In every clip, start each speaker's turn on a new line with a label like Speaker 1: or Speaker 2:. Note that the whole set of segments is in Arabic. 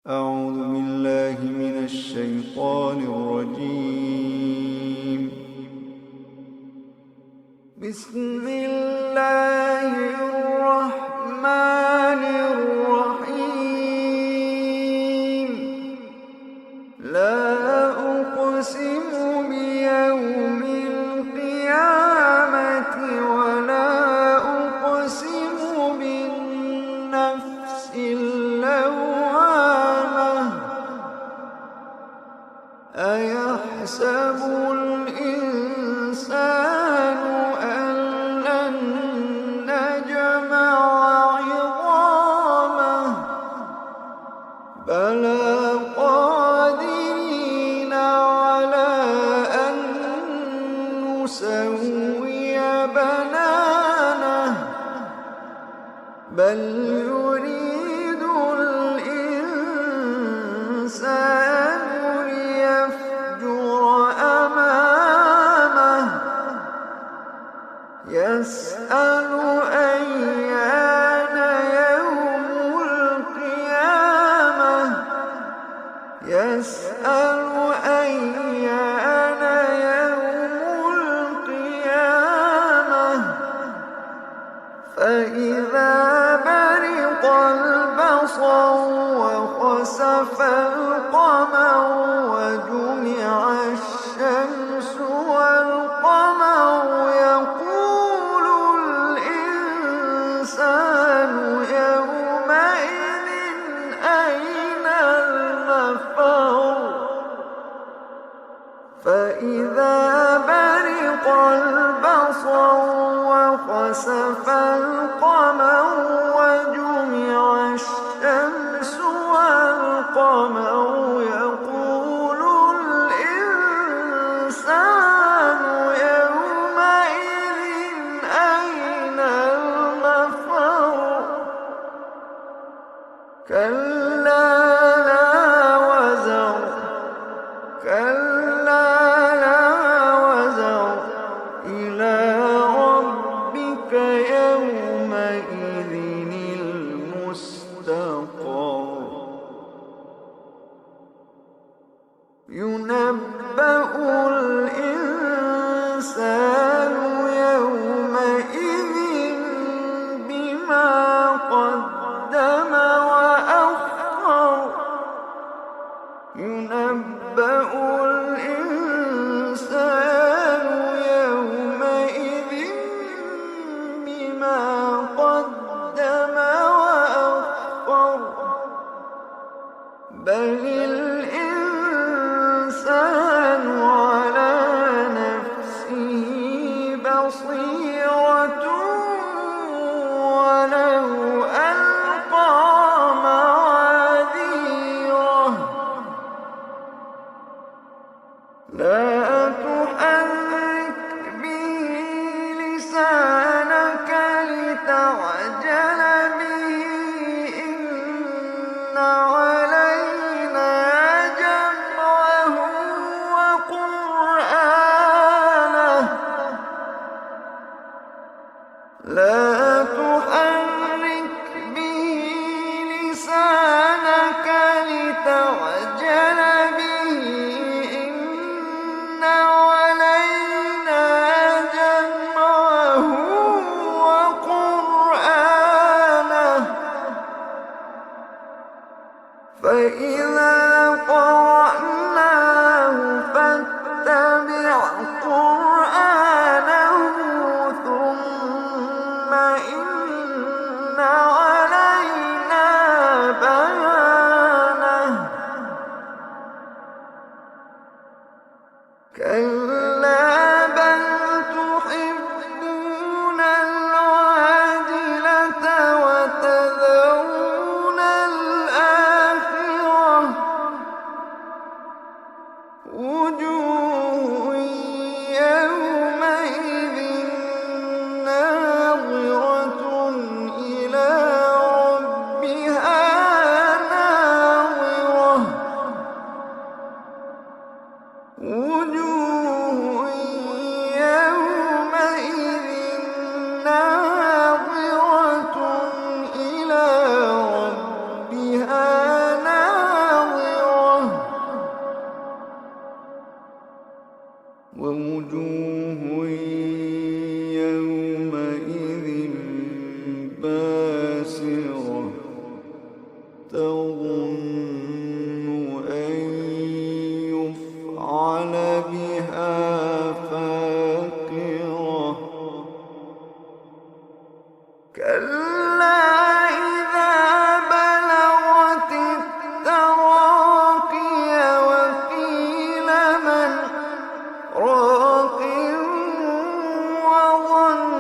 Speaker 1: أعوذ بالله من الشيطان الرجيم. بسم الله الرحمن الرحيم. لا أقسم بيوم القيامة ولا أقسم بالنفس اللوامة. أيحسب الإنسان أن لن نجمع عظامه بلى قادرين على أن نسوي بنانه بل يريد الإنسان ليفجر أمامه يسأل أيان يوم القيامة يسأل أيان يوم القيامة فإذا برق البصر وخسف القمر وجمع الشمس والقمر يقول الإنسان يومئذ أين المفر فإذا برق البصر وخسف القمر وجمع الشمس والقمر يقول الإنسان يومئذ أين المفر كلا لا وزر كلا لا وزر إلى ربك يومئذ المستقر ينبأ الإنسان يومئذ بما قدم وأخر ينبأ الإنسان يومئذ بما قدم وأخر بل الإنسان على نفسه بصيرة ولو ألقى معاذيره لا تحرك به لسانك لتعجل به إن علينا جمعه وقرآنه لا تحرك به لسانك لتعجل به إن علينا جمعه وقرآنه فإذا قرأناه فاتبع قرآنه ثم إن علينا بيانه كلا بل تحبون العاجلة وتذرون الآخرة تظن أن يفعل بها فاقرة كلا إذا بلغت التراقي وقيل من راق وظن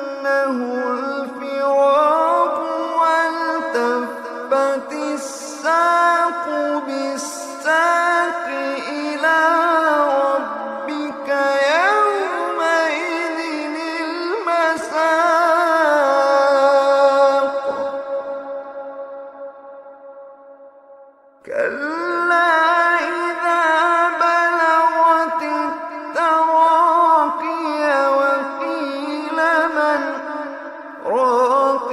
Speaker 1: أنه الفراق والتفت الساق بالساق إلى ربك يومئذ المساق كلا إذا بلغت التراقي وقيل من راق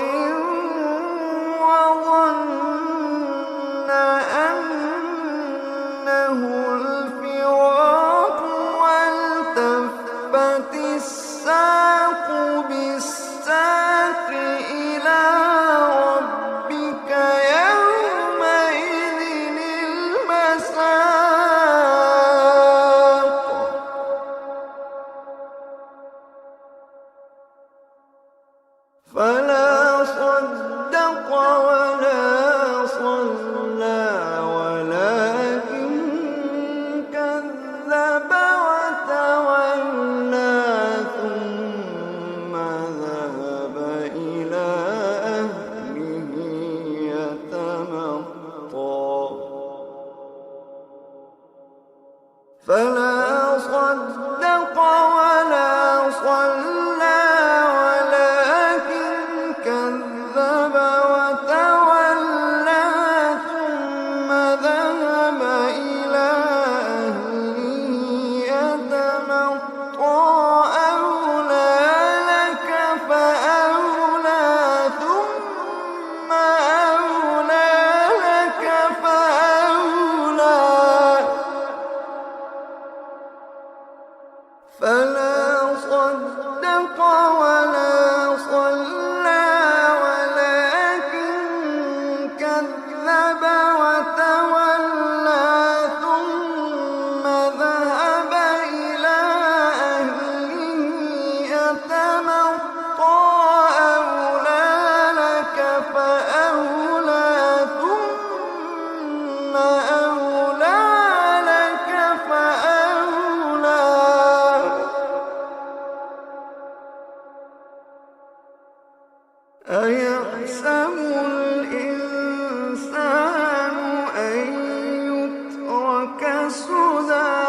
Speaker 1: وظن أنه الفراق والتفت الساق بالساق إلى ربك يومئذ المساق فلا صدق ولا صلى ولكن كذب وتولى ثم ذهب إلى أهله يتمطى فلا صدق ولا صلى ولكن كذب وتولى ثم ذهب إلى أهله يتمطى أولى لك فأولى ثم أولى لك فأولى فلا صدق ولا صلى ولكن كذب وتولى ثم ذهب إلى أهله يتمطى أولى لك فأولى ثم أولى لك فأولى أيحسب الإنسان أن يترك سدى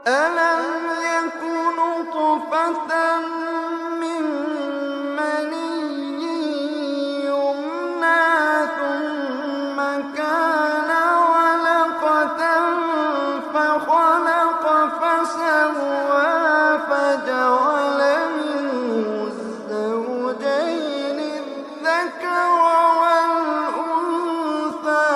Speaker 1: ألم يك نطفة من مني يمنى ثم كان علقة فخلق فسوى فجعل منه الزوجين الذكر والأنثى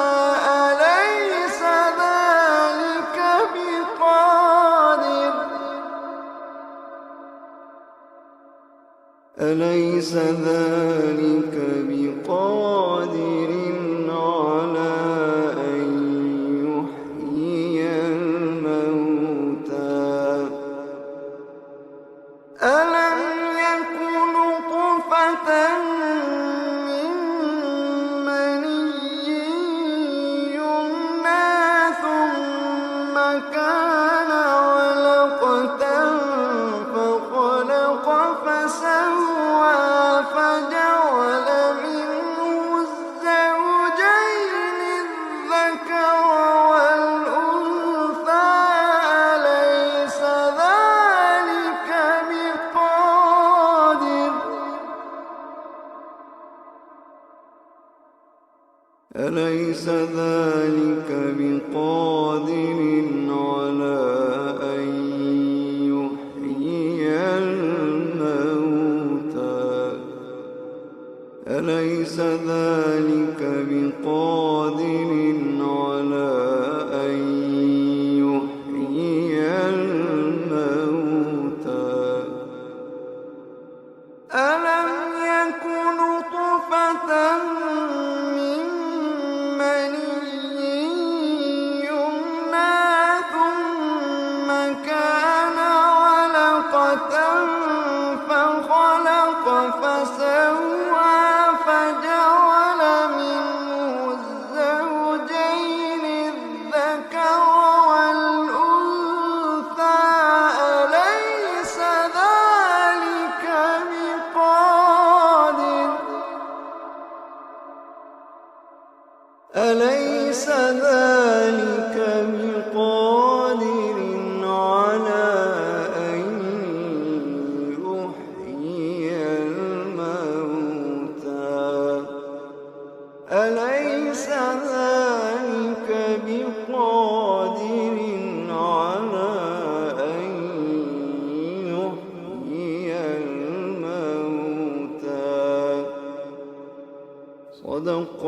Speaker 1: أليس ذلك بقادر على أن يحيي الموتى ألم يك نطفة من مني يمنى ثم كان علقة فخلق فسوى فجعل منه الزوجين الذكر والأنثى أليس ذلك بقادر على أن يحيي الموتى أليس ذلك بقادر على أن يحيي الموتى ألم يكن أليس ذلك بقادر على أن يحيي الموتى أليس ذلك بقادر على أن يحيي الموتى صدق